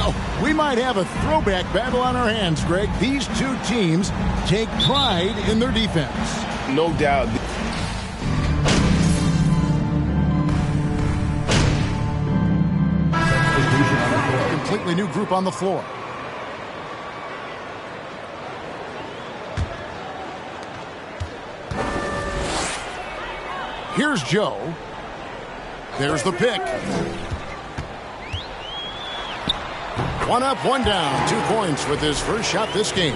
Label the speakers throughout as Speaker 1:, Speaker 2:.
Speaker 1: Well, we might have a throwback battle on our hands, Greg. These two teams take pride in their defense.
Speaker 2: No doubt.
Speaker 1: Completely new group on the floor. Here's Joe. There's the pick. One up, one down. 2 points with his first shot this game.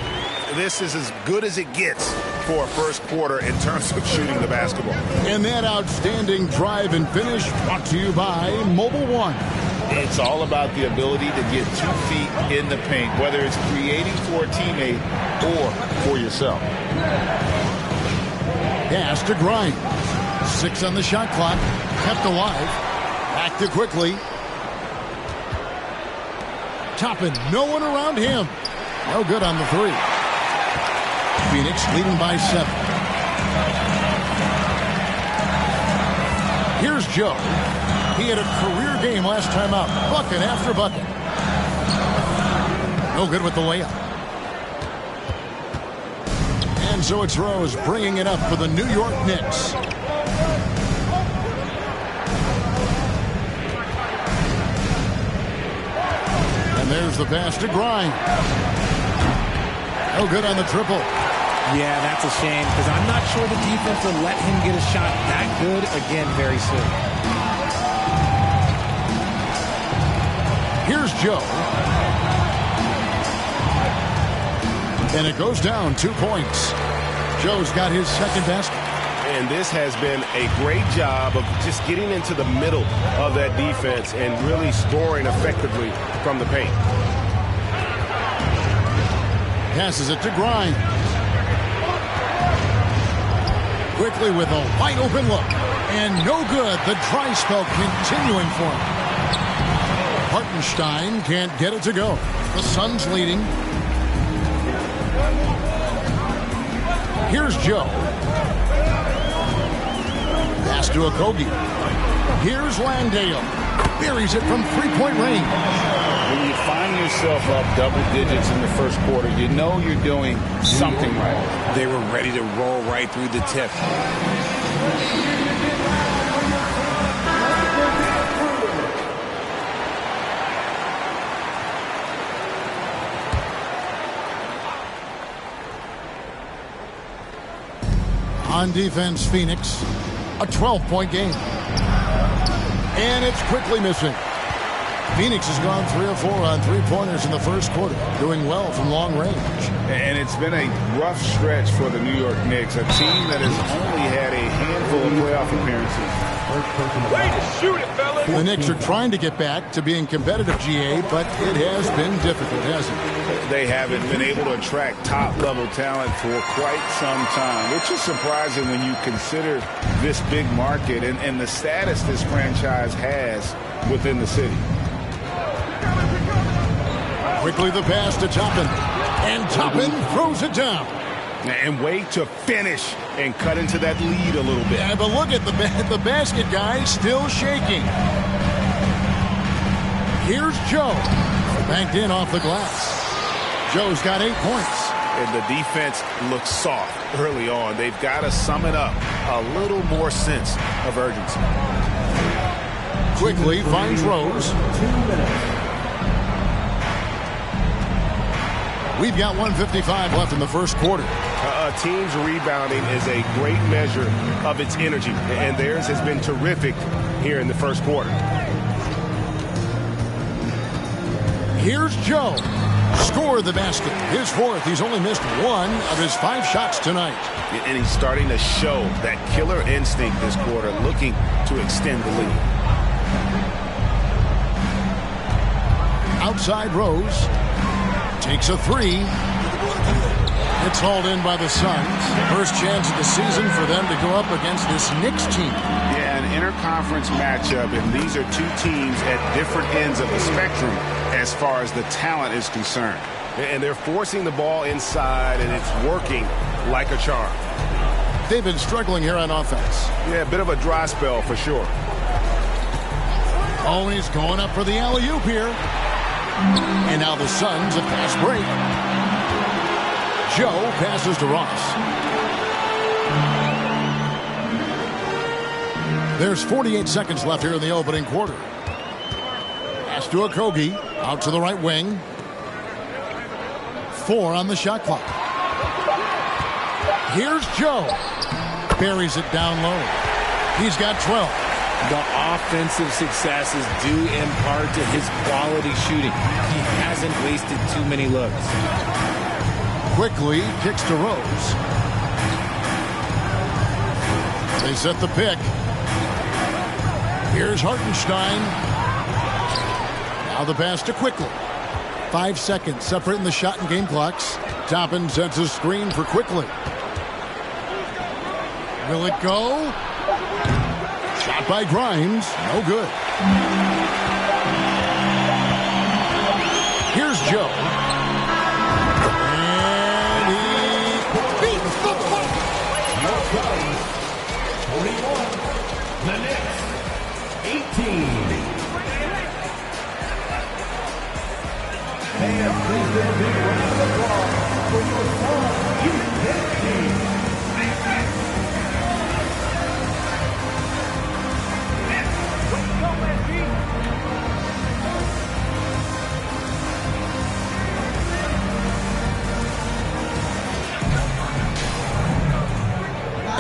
Speaker 2: This is as good as it gets for a first quarter in terms of shooting the basketball.
Speaker 1: And that outstanding drive and finish brought to you by Mobile One.
Speaker 3: It's all about the ability to get 2 feet in the paint, whether it's creating for a teammate or for yourself.
Speaker 1: Pass to Grimes. 6 on the shot clock. Kept alive. Back to quickly. Toppin, no one around him. No good on the 3. Phoenix leading by 7. Here's Joe. He had a career game last time out. Bucket after bucket. No good with the layup. And so it's Rose bringing it up for the New York Knicks. And there's the pass to Grimes. No good on the triple.
Speaker 4: Yeah, that's a shame because I'm not sure the defense will let him get a shot that good again very soon.
Speaker 1: Here's Joe. And it goes down 2 points. Joe's got his second basket.
Speaker 2: And this has been a great job of just getting into the middle of that defense and really scoring effectively from the paint.
Speaker 1: Passes it to Grimes. Quickly with a wide open look. And no good. The dry spell continuing for him. Hartenstein can't get it to go. The Suns leading. Here's Joe. Pass to Okogie. Here's Landale. Buries it from 3-point range.
Speaker 3: When you find yourself up double digits in the first quarter, you know you're doing something right.
Speaker 4: They were ready to roll right through the tip.
Speaker 1: On defense, Phoenix, a 12-point game. And it's quickly missing. Phoenix has gone 3 of 4 on 3-pointers in the first quarter, doing well from long range.
Speaker 3: And it's been a rough stretch for the New York Knicks, a team that has only had a handful of playoff appearances.
Speaker 2: Way to shoot it, fellas!
Speaker 1: The Knicks are trying to get back to being competitive, GA, but it has been difficult, hasn't it?
Speaker 3: They haven't been able to attract top-level talent for quite some time, which is surprising when you consider this big market and the status this franchise has within the city.
Speaker 1: Quickly the pass to Toppin. And Toppin throws it down.
Speaker 3: And wait to finish and cut into that lead a little bit.
Speaker 1: Yeah, but look at the basket guy still shaking. Here's Joe. Banked in off the glass. Joe's got 8 points.
Speaker 2: And the defense looks soft early on. They've got to sum it up. A little more sense of urgency.
Speaker 1: Quickly finds Rose.
Speaker 5: 2 minutes.
Speaker 1: We've got 1:55 left in the first quarter.
Speaker 2: A team's rebounding is a great measure of its energy, and theirs has been terrific here in the first quarter.
Speaker 1: Here's Joe. Score the basket. His 4th. He's only missed 1 of his 5 shots tonight.
Speaker 2: And he's starting to show that killer instinct this quarter, looking to extend the lead.
Speaker 1: Outside Rose. Takes a 3. It's hauled in by the Suns. First chance of the season for them to go up against this Knicks team.
Speaker 3: Yeah, an interconference matchup, and these are 2 teams at different ends of the spectrum as far as the talent is concerned.
Speaker 2: And they're forcing the ball inside, and it's working like a charm.
Speaker 1: They've been struggling here on offense.
Speaker 2: Yeah, a bit of a dry spell for sure.
Speaker 1: Oh, he's going up for the alley-oop here. And now the Suns a fast break. Joe passes to Ross. There's 48 seconds left here in the opening quarter. Pass to Okogie. Out to the right wing. 4 on the shot clock. Here's Joe. Buries it down low. He's got 12.
Speaker 4: The offensive success is due in part to his quality shooting. He hasn't wasted too many looks.
Speaker 1: Quickly kicks to Rose. They set the pick. Here's Hartenstein. Now the pass to Quickly. 5 seconds separating the shot and game clocks. Toppin sets a screen for Quickly. Will it go? Shot by Grimes. No good. Here's Joe. And he beats the puck.
Speaker 5: 41. The Knicks, 18. And please give a big round of applause for your star youth team.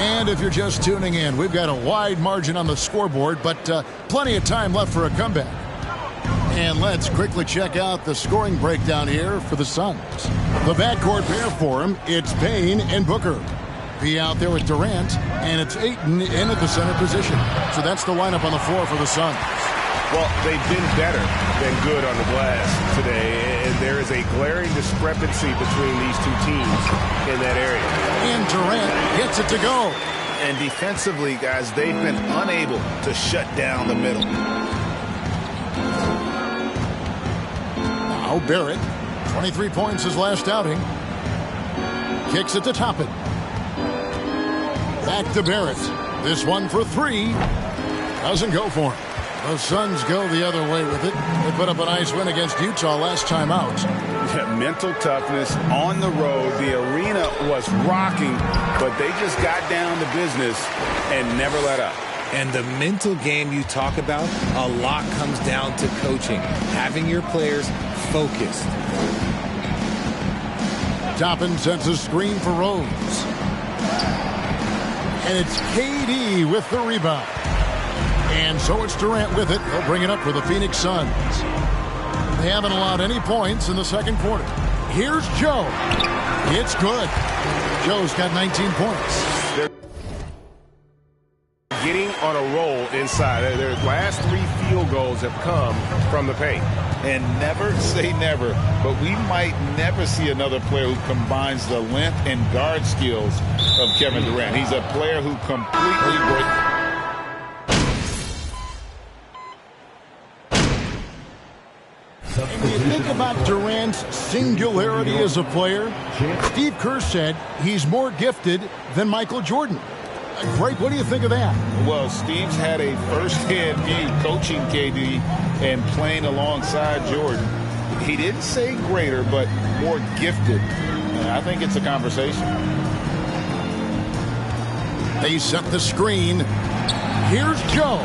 Speaker 1: And if you're just tuning in, we've got a wide margin on the scoreboard, but plenty of time left for a comeback. And let's quickly check out the scoring breakdown here for the Suns. The backcourt pair for him, it's Payne and Booker. Be out there with Durant, and it's Ayton in at the center position. So that's the lineup on the floor for the Suns.
Speaker 2: Well, they've been better than good on the glass today, and there is a glaring discrepancy between these two teams in that area.
Speaker 1: And Durant gets it to go.
Speaker 3: And defensively, guys, they've been unable to shut down the middle.
Speaker 1: Now Barrett, 23 points his last outing. Kicks it to Toppin. Back to Barrett. This one for 3. Doesn't go for him. The Suns go the other way with it. They put up a nice win against Utah last time out.
Speaker 3: Yeah, mental toughness on the road. The arena was rocking, but they just got down to business and never let up.
Speaker 4: And the mental game you talk about, a lot comes down to coaching, having your players focused.
Speaker 1: Toppin sets a screen for Rose. And it's KD with the rebound. And so it's Durant with it. He'll bring it up for the Phoenix Suns. They haven't allowed any points in the second quarter. Here's Joe. It's good. Joe's got 19 points.
Speaker 2: They're getting on a roll inside. Their last 3 field goals have come from the paint.
Speaker 3: And never say never, but we might never see another player who combines the length and guard skills of Kevin Durant. He's a player who completely breaks.
Speaker 1: And when you think about Durant's singularity as a player, Steve Kerr said he's more gifted than Michael Jordan. Greg, what do you think of that?
Speaker 3: Well, Steve's had a first-hand view coaching KD and playing alongside Jordan. He didn't say greater, but more gifted. And I think it's a conversation.
Speaker 1: They set the screen. Here's Joe.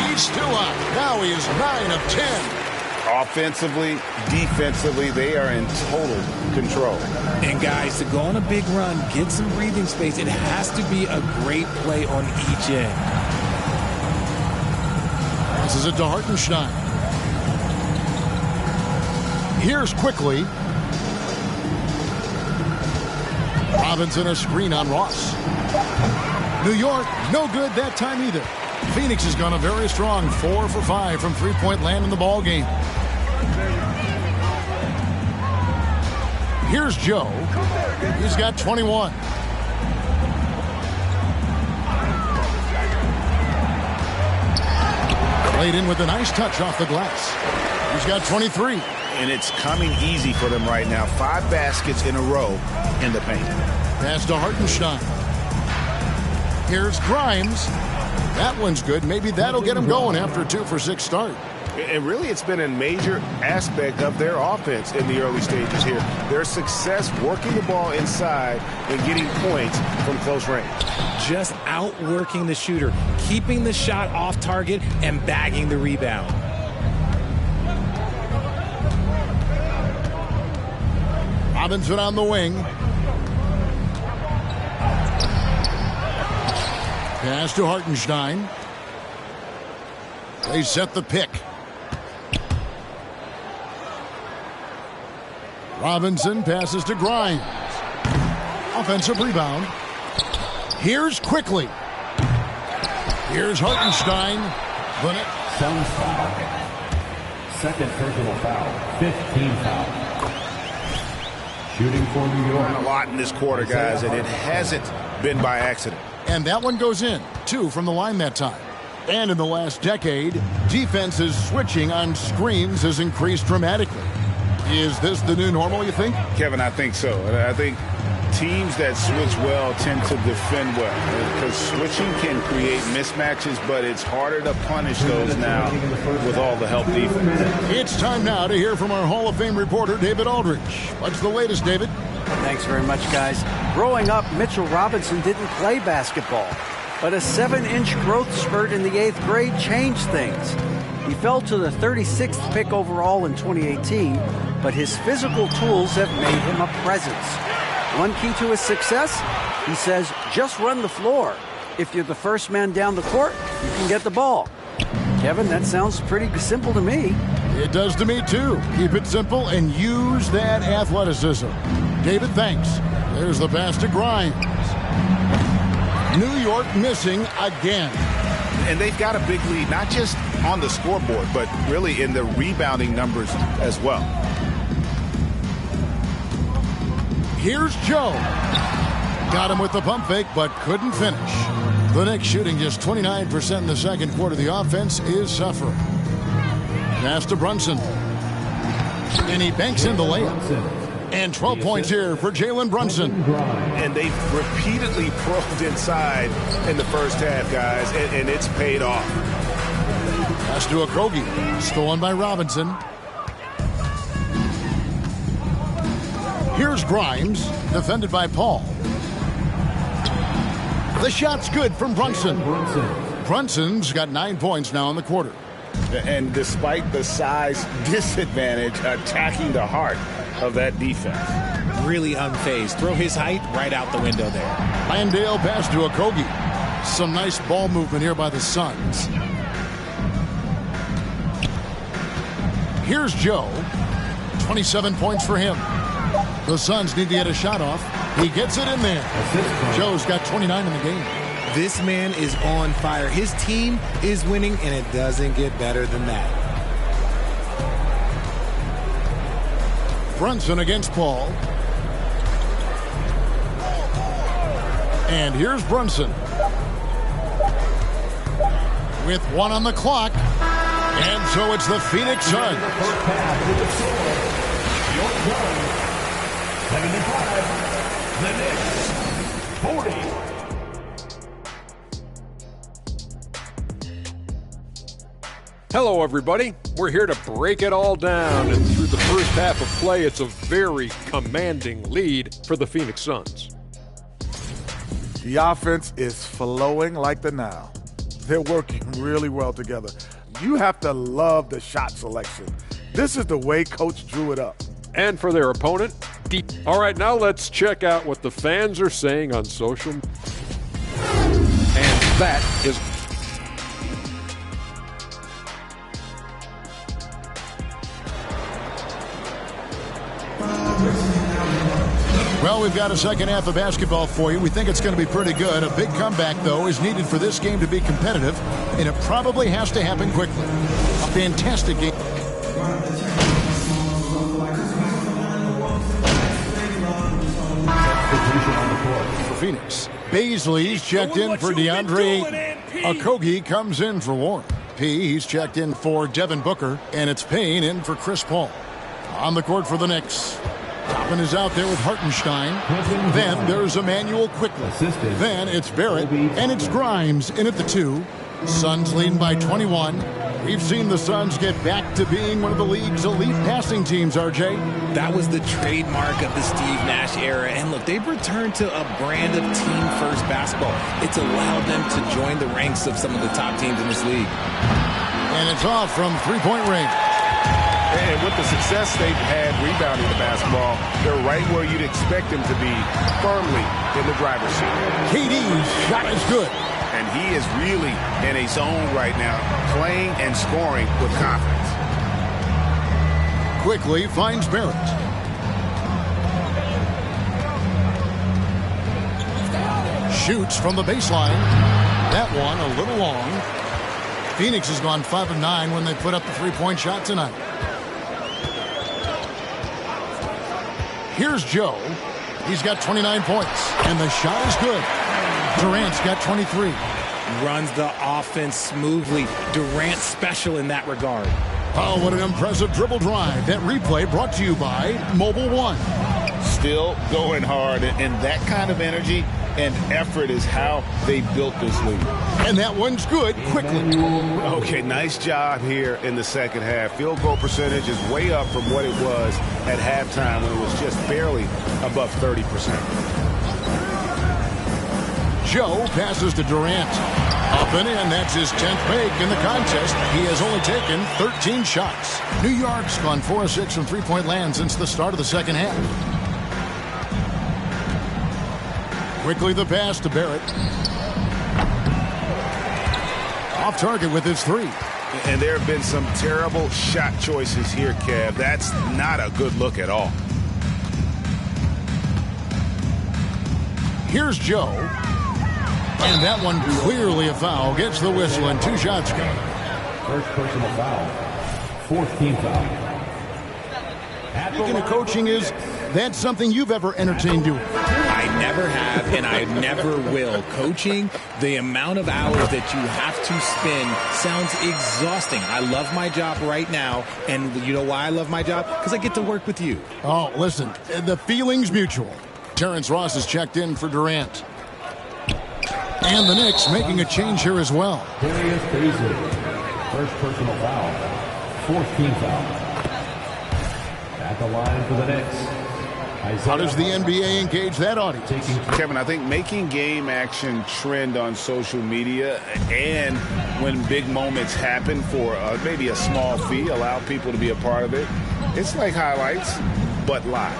Speaker 1: He's still up. Now he is 9 of 10.
Speaker 3: Offensively, defensively, they are in total control.
Speaker 4: And guys, to go on a big run, get some breathing space, it has to be a great play on each end.
Speaker 1: This is it to Hartenstein. Here's Quickly. Robinson a screen on Ross. New York, no good that time either. Phoenix has gone a very strong 4 for 5 from three-point land in the ball game. Here's Joe. He's got 21. Played in with a nice touch off the glass. He's got 23.
Speaker 3: And it's coming easy for them right now. 5 baskets in a row in the paint.
Speaker 1: Pass to Hartenstein. Here's Grimes. That one's good. Maybe that'll get him going after a 2 for 6 start.
Speaker 2: And really, it's been a major aspect of their offense in the early stages here. Their success working the ball inside and getting points from close range.
Speaker 4: Just outworking the shooter, keeping the shot off target, and bagging the rebound.
Speaker 1: Robinson on the wing. Pass to Hartenstein. They set the pick. Robinson passes to Grimes. Offensive rebound. Here's Quickly. Here's Hartenstein.
Speaker 5: Suns foul. Second personal foul. 15 foul. Shooting for New York.
Speaker 2: A lot in this quarter, guys, and it hasn't been by accident.
Speaker 1: And that one goes in. 2 from the line that time. And in the last decade, defenses switching on screens has increased dramatically. Is this the new normal, you think?
Speaker 3: Kevin, I think so. I think teams that switch well tend to defend well, because switching can create mismatches, but it's harder to punish those now with all the help defense.
Speaker 1: It's time now to hear from our Hall of Fame reporter, David Aldridge. What's the latest, David?
Speaker 6: Thanks very much, guys. Growing up, Mitchell Robinson didn't play basketball, but a 7-inch growth spurt in the 8th grade changed things. He fell to the 36th pick overall in 2018, but his physical tools have made him a presence. One key to his success, he says, just run the floor. If you're the first man down the court, you can get the ball. Kevin, that sounds pretty simple to me.
Speaker 1: It does to me, too. Keep it simple and use that athleticism. David, thanks. There's the pass to Grimes. New York missing again.
Speaker 3: And they've got a big lead, not just on the scoreboard, but really in the rebounding numbers as well.
Speaker 1: Here's Joe. Got him with the pump fake, but couldn't finish. The Knicks shooting just 29% in the second quarter. The offense is suffering. Pass to Brunson. And he banks in the layup. And 12 points here for Jalen Brunson.
Speaker 2: And they've repeatedly probed inside in the first half, guys, and it's paid off.
Speaker 1: Pass to Okogie. Stolen by Robinson. Here's Grimes, defended by Paul. The shot's good from Brunson. Brunson's got 9 points now in the quarter.
Speaker 3: And despite the size disadvantage, attacking the heart of that defense.
Speaker 4: Really unfazed. Throw his height right out the window there.
Speaker 1: Landale pass to Okogie. Some nice ball movement here by the Suns. Here's Joe. 27 points for him. The Suns need to get a shot off. He gets it in there. Joe's got 29 in the game.
Speaker 4: This man is on fire. His team is winning, and it doesn't get better than that.
Speaker 1: Brunson against Paul. And here's Brunson. With 1 on the clock. And so it's the Phoenix Suns.
Speaker 5: 75, the Knicks, 40.
Speaker 7: Hello, everybody. We're here to break it all down, and through the first half of play, it's a very commanding lead for the Phoenix Suns.
Speaker 8: The offense is flowing like the Nile. They're working really well together. You have to love the shot selection. This is the way Coach drew it up.
Speaker 7: And for their opponent, deep. All right, now let's check out what the fans are saying on social. And that is...
Speaker 1: Well, we've got a second half of basketball for you. We think it's going to be pretty good. A big comeback, though, is needed for this game to be competitive, and it probably has to happen quickly. A fantastic game. For Phoenix. Baisley's checked in for DeAndre Ayton. Okogie comes in for Warren. He's checked in for Devin Booker, and it's Payne in for Chris Paul. On the court for the Knicks. Toppin is out there with Hartenstein. Then there's Emmanuel Quickly. Then it's Barrett, and it's Grimes in at the 2. Suns leading by 21. We've seen the Suns get back to being one of the league's elite passing teams, RJ.
Speaker 4: That was the trademark of the Steve Nash era. And look, they've returned to a brand of team-first basketball. It's allowed them to join the ranks of some of the top teams in this league.
Speaker 1: And it's off from three-point range.
Speaker 2: And with the success they've had rebounding the basketball, they're right where you'd expect them to be, firmly in the driver's seat.
Speaker 1: KD's shot is good.
Speaker 3: And he is really in a zone right now, playing and scoring with confidence.
Speaker 1: Quickly finds Barrett. Shoots from the baseline. That one a little long. Phoenix has gone 5 of 9 when they put up the three-point shot tonight. Here's Joe. He's got 29 points, and the shot is good. Durant's got 23.
Speaker 4: Runs the offense smoothly. Durant special in that regard.
Speaker 1: Oh, what an impressive dribble drive. That replay brought to you by Mobile One.
Speaker 3: Still going hard, and that kind of energy and effort is how they built this league.
Speaker 1: And that one's good quickly.
Speaker 2: Okay, nice job here in the second half. Field goal percentage is way up from what it was at halftime when it was just barely above 30%.
Speaker 1: Joe passes to Durant. Up and in, that's his 10th make in the contest. He has only taken 13 shots. New York's gone 4 of 6 from three-point land since the start of the second half. Quickly the pass to Barrett. Off target with his three.
Speaker 2: And there have been some terrible shot choices here, Kev. That's not a good look at all.
Speaker 1: Here's Joe. And that one clearly a foul. Gets the whistle and 2 shots go.
Speaker 5: First personal foul. 4th team foul.
Speaker 1: Speaking of coaching, is that something you've ever entertained doing?
Speaker 4: I never have, and I never will. Coaching, the amount of hours that you have to spend sounds exhausting. I love my job right now, and you know why I love my job? Because I get to work with you.
Speaker 1: Oh, listen, the feeling's mutual. Terrence Ross has checked in for Durant. And the Knicks making a change here as well.
Speaker 5: Darius Bazley. First personal foul. 4th team foul. At the line for the Knicks.
Speaker 1: How does the NBA engage that audience?
Speaker 3: Kevin, I think making game action trend on social media and when big moments happen for maybe a small fee, allow people to be a part of it. It's like highlights, but live.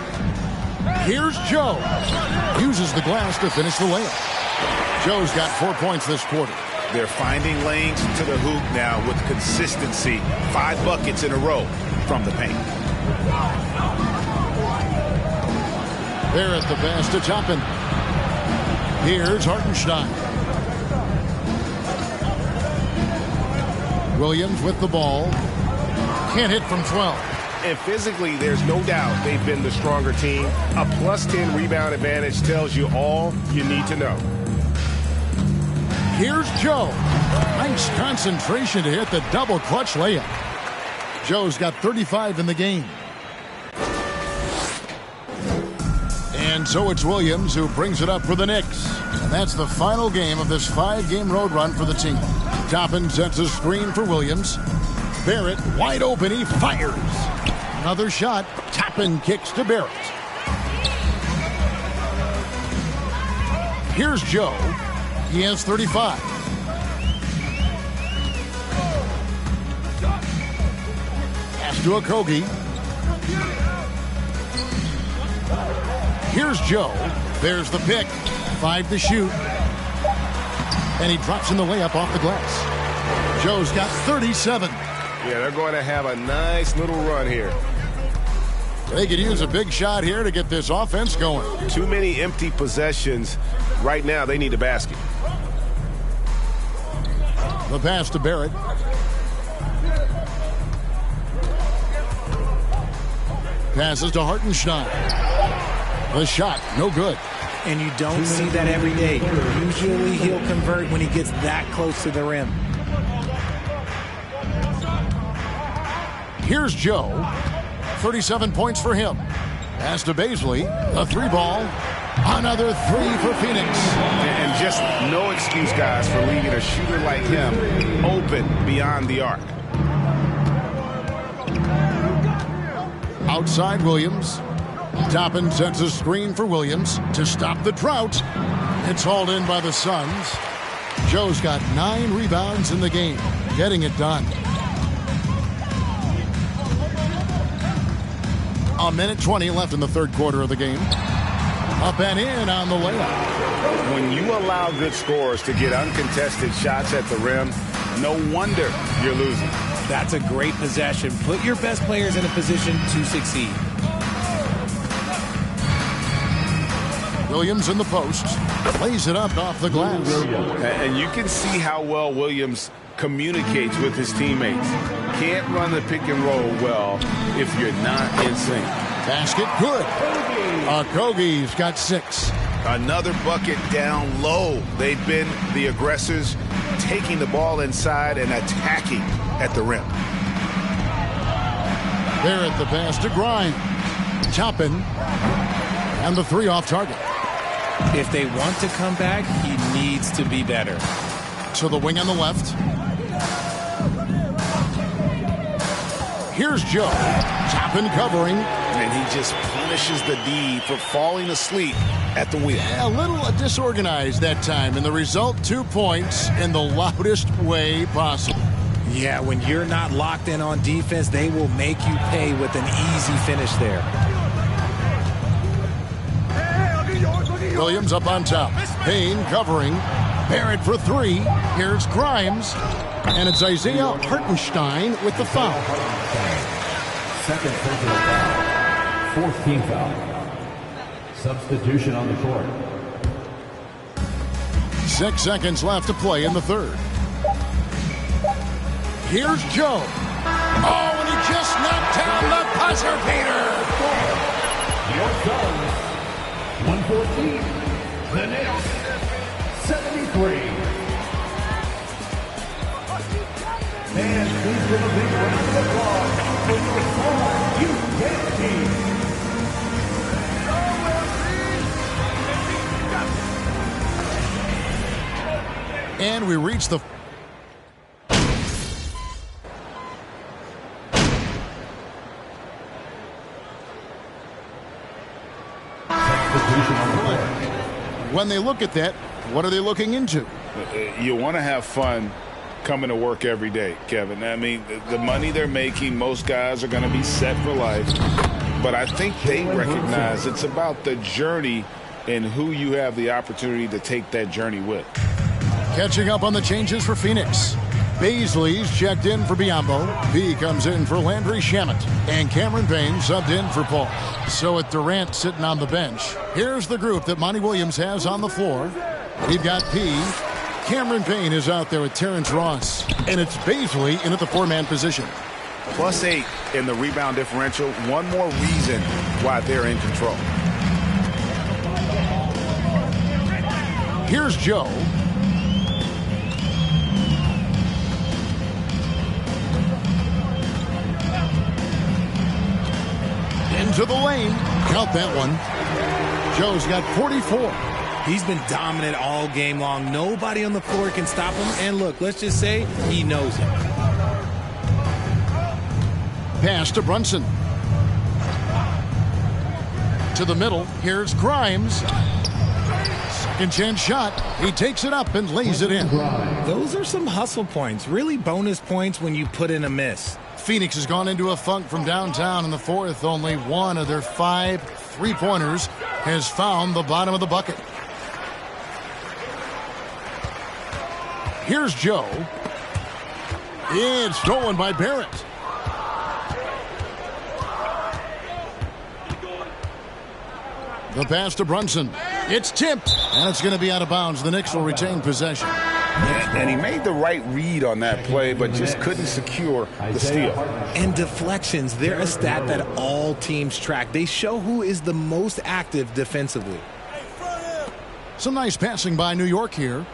Speaker 1: Here's Joe. Uses the glass to finish the layup. Joe's got 4 points this quarter.
Speaker 3: They're finding lanes to the hoop now with consistency. 5 buckets in a row from the paint.
Speaker 1: There at the pass to Toppin. Here's Hartenstein. Williams with the ball. Can't hit from 12.
Speaker 2: And physically, there's no doubt they've been the stronger team. A +10 rebound advantage tells you all you need to know.
Speaker 1: Here's Joe. Nice concentration to hit the double clutch layup. Joe's got 35 in the game. And so it's Williams who brings it up for the Knicks. And that's the final game of this 5-game road run for the team. Toppin sets a screen for Williams. Barrett wide open. He fires. Another shot. Toppin kicks to Barrett. Here's Joe. He has 35. Pass to Okogie. Here's Joe. There's the pick. 5 to shoot. And he drops in the layup off the glass. Joe's got 37.
Speaker 2: Yeah, they're going to have a nice little run here.
Speaker 1: They could use a big shot here to get this offense going.
Speaker 2: Too many empty possessions. Right now, they need a basket.
Speaker 1: The pass to Barrett. Passes to Hartenstein. The shot, no good.
Speaker 4: And you don't see that every day. Usually he'll convert when he gets that close to the rim.
Speaker 1: Here's Joe. 37 points for him. Pass to Bazley. The 3-ball. Another 3 for Phoenix.
Speaker 2: And just no excuse, guys, for leaving a shooter like him open beyond the arc.
Speaker 1: Outside Williams. Toppin sends a screen for Williams to stop the drought. It's hauled in by the Suns. Joe's got 9 rebounds in the game, getting it done. A minute 20 left in the third quarter of the game. Up and in on the layup.
Speaker 3: When you allow good scorers to get uncontested shots at the rim, no wonder you're losing.
Speaker 4: That's a great possession. Put your best players in a position to succeed.
Speaker 1: Williams in the post. Lays it up off the glass.
Speaker 3: And you can see how well Williams communicates with his teammates. Can't run the pick and roll well if you're not in sync.
Speaker 1: Basket good. Okogie's got 6.
Speaker 3: Another bucket down low. They've been the aggressors, taking the ball inside and attacking at the rim.
Speaker 1: There at the pass to Grimes. Toppin. And the 3 off target.
Speaker 4: If they want to come back, he needs to be better.
Speaker 1: To the wing on the left. Here's Joe. Toppin covering.
Speaker 3: And he just punishes the D for falling asleep at the wheel.
Speaker 1: A little disorganized that time, and the result, 2 points in the loudest way possible.
Speaker 4: Yeah, when you're not locked in on defense, they will make you pay with an easy finish there.
Speaker 1: Williams up on top. Payne covering. Barrett for 3. Here's Grimes. And it's Isaiah Hartenstein with the foul.
Speaker 5: Second personal foul. 14th foul. Substitution on the court.
Speaker 1: 6 seconds left to play in the third. Here's Joe. Oh, and he just knocked down the buzzer beater.
Speaker 5: Your Suns, 114. The Knicks, 73. And please give a big round of applause for your former UK team.
Speaker 1: And we reach the when they look at that, what are they looking into?
Speaker 3: You want to have fun coming to work every day, Kevin. I mean, the money they're making, most guys are going to be set for life. But I think they recognize it's about the journey and who you have the opportunity to take that journey with.
Speaker 1: Catching up on the changes for Phoenix. Baisley's checked in for Biyombo. B comes in for Landry Shamet. And Cameron Payne subbed in for Paul. So with Durant sitting on the bench, here's the group that Monty Williams has on the floor. We've got P. Cameron Payne is out there with Terrence Ross. And it's Baisley in at the 4-man position.
Speaker 3: +8 in the rebound differential. One more reason why they're in control.
Speaker 1: Here's Joe. Into the lane. Count that one. Joe's got 44.
Speaker 4: He's been dominant all game long. Nobody on the floor can stop him. And look, let's just say he knows it.
Speaker 1: Pass to Brunson. To the middle. Here's Grimes. Second chance shot. He takes it up and lays it in.
Speaker 4: Those are some hustle points. Really bonus points when you put in a miss.
Speaker 1: Phoenix has gone into a funk from downtown in the fourth. Only one of their 5 3-pointers has found the bottom of the bucket. Here's Joe. It's stolen by Barrett. The pass to Brunson. It's tipped, and it's going to be out of bounds. The Knicks will retain possession.
Speaker 3: And he made the right read on that play, but just couldn't secure the steal.
Speaker 4: And deflections, they're a stat that all teams track. They show who is the most active defensively.
Speaker 1: Some nice passing by New York here.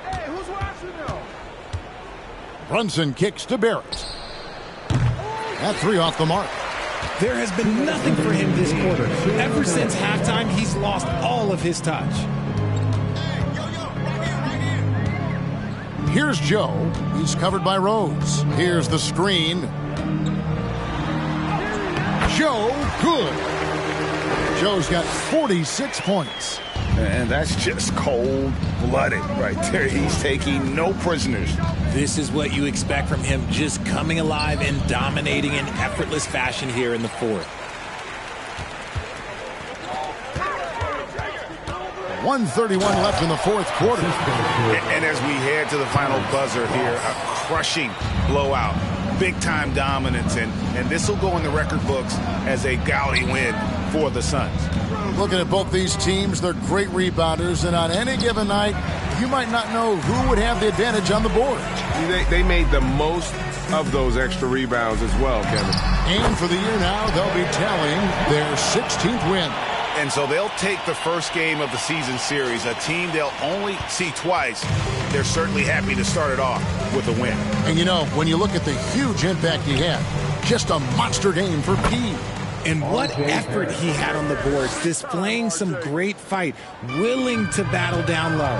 Speaker 8: Hey, who's watching now?
Speaker 1: Brunson kicks to Barrett. That 3 off the mark.
Speaker 4: There has been nothing for him this quarter. Ever since halftime, he's lost all of his touch.
Speaker 1: Here's Joe. He's covered by Rose. Here's the screen. Joe Good. Joe's got 46 points.
Speaker 3: And that's just cold-blooded right there. He's taking no prisoners.
Speaker 4: This is what you expect from him, just coming alive and dominating in effortless fashion here in the fourth.
Speaker 1: 1:31 left in the fourth quarter.
Speaker 2: And as we head to the final buzzer here, a crushing blowout. Big-time dominance, and this will go in the record books as a gaudy win for the Suns.
Speaker 1: Looking at both these teams, they're great rebounders, and on any given night, you might not know who would have the advantage on the board.
Speaker 9: They made the most of those extra rebounds as well, Kevin.
Speaker 1: And for the year now, they'll be tallying their 16th win.
Speaker 2: And so they'll take the first game of the season series, a team they'll only see twice. They're certainly happy to start it off with a win.
Speaker 1: And you know, when you look at the huge impact he had, just a monster game for P.
Speaker 4: And what effort he had on the boards, displaying some great fight, willing to battle down low.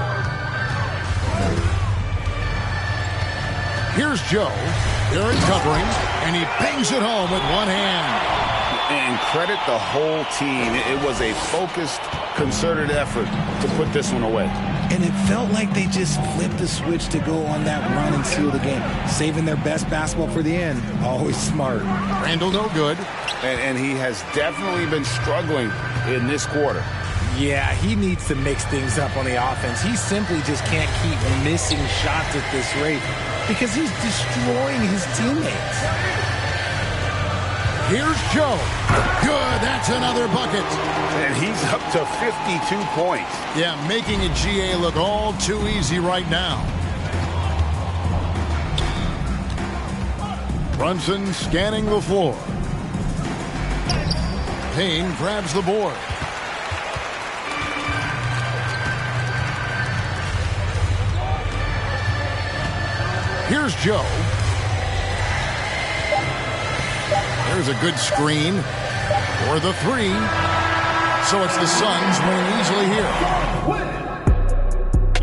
Speaker 1: Here's Joe. They're covering, and he bangs it home with one hand.
Speaker 2: And credit the whole team. It was a focused, concerted effort to put this one away.
Speaker 4: And it felt like they just flipped the switch to go on that run and seal the game. Saving their best basketball for the end. Always smart.
Speaker 1: Randall no good.
Speaker 2: And he has definitely been struggling in this quarter.
Speaker 4: Yeah, he needs to mix things up on the offense. He simply just can't keep missing shots at this rate because he's destroying his teammates.
Speaker 1: Here's Joe. Good, that's another bucket.
Speaker 2: And he's up to 52 points.
Speaker 1: Yeah, making a GA look all too easy right now. Brunson scanning the floor. Payne grabs the board. Here's Joe. There's a good screen for the three. So it's the Suns winning easily here.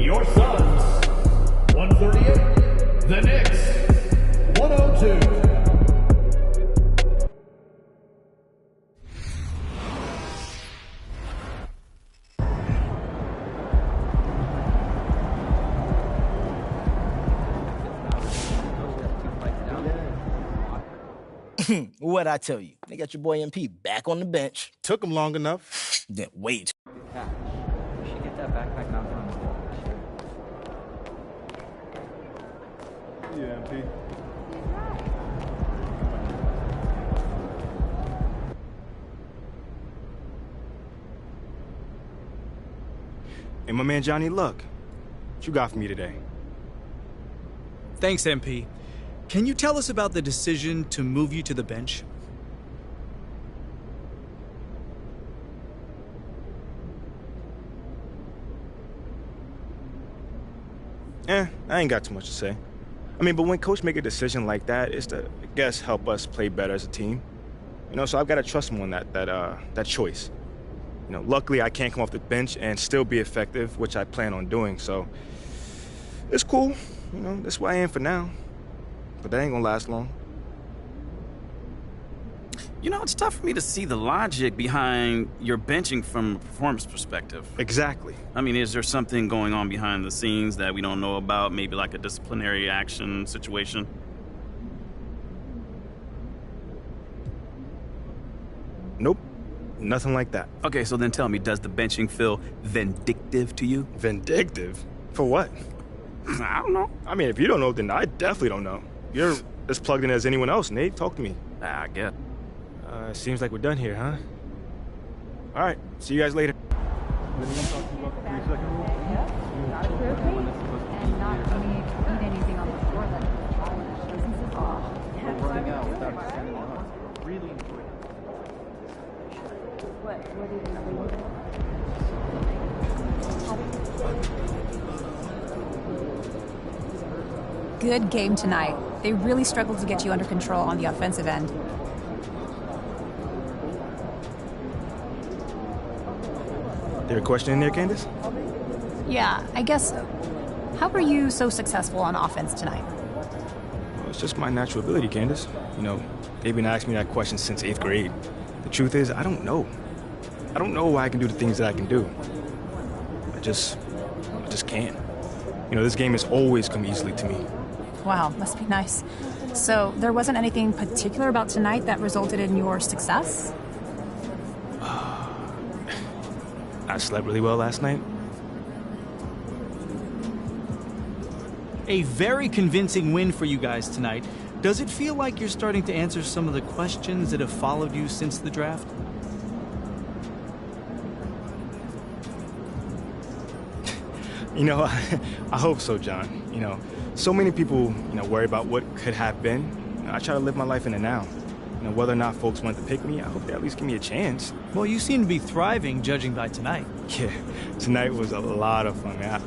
Speaker 5: Your Suns, 138. The Knicks, 102.
Speaker 10: What'd I tell you? They got your boy MP back on the bench.
Speaker 2: Took him long enough.
Speaker 10: Then wait.
Speaker 11: We should get that backpack out from the
Speaker 9: Yeah, MP.
Speaker 12: Hey, my man Johnny Luck, what you got for me today?
Speaker 13: Thanks, MP. Can you tell us about the decision to move you to the bench?
Speaker 12: I ain't got too much to say. I mean, but when coach make a decision like that, it's to, I guess, help us play better as a team. You know, so I've got to trust him on that choice. You know, luckily I can't come off the bench and still be effective, which I plan on doing. So it's cool. You know, that's where I am for now. But that ain't gonna last long.
Speaker 14: You know, it's tough for me to see the logic behind your benching from a performance perspective.
Speaker 12: Exactly.
Speaker 14: I mean, is there something going on behind the scenes that we don't know about? Maybe like a disciplinary action situation?
Speaker 12: Nope. Nothing like that.
Speaker 14: Okay, so then tell me, does the benching feel vindictive to you?
Speaker 12: Vindictive? For what?
Speaker 14: I don't know.
Speaker 12: I mean, if you don't know, then I definitely don't know. You're as plugged in as anyone else, Nate. Talk to me.
Speaker 14: I get.
Speaker 12: Seems like we're done here, huh? All right. See you guys later.
Speaker 15: Good game tonight. They really struggled to get you under control on the offensive end.
Speaker 12: There a question in there, Candace?
Speaker 15: Yeah, I guess so. How were you so successful on offense tonight?
Speaker 12: Well, it's just my natural ability, Candace. You know, they've been asking me that question since 8th grade. The truth is, I don't know. I don't know why I can do the things that I can do. I just can't. You know, this game has always come easily to me.
Speaker 15: Wow, must be nice. So there wasn't anything particular about tonight that resulted in your success?
Speaker 12: I slept really well last night.
Speaker 13: A very convincing win for you guys tonight. Does it feel like you're starting to answer some of the questions that have followed you since the draft?
Speaker 12: You know, I hope so, John. You know, so many people, worry about what could have been. I try to live my life in the now. You know, whether or not folks want to pick me, I hope they at least give me a chance.
Speaker 13: Well, you seem to be thriving, judging by tonight.
Speaker 12: Yeah, tonight was a lot of fun, man.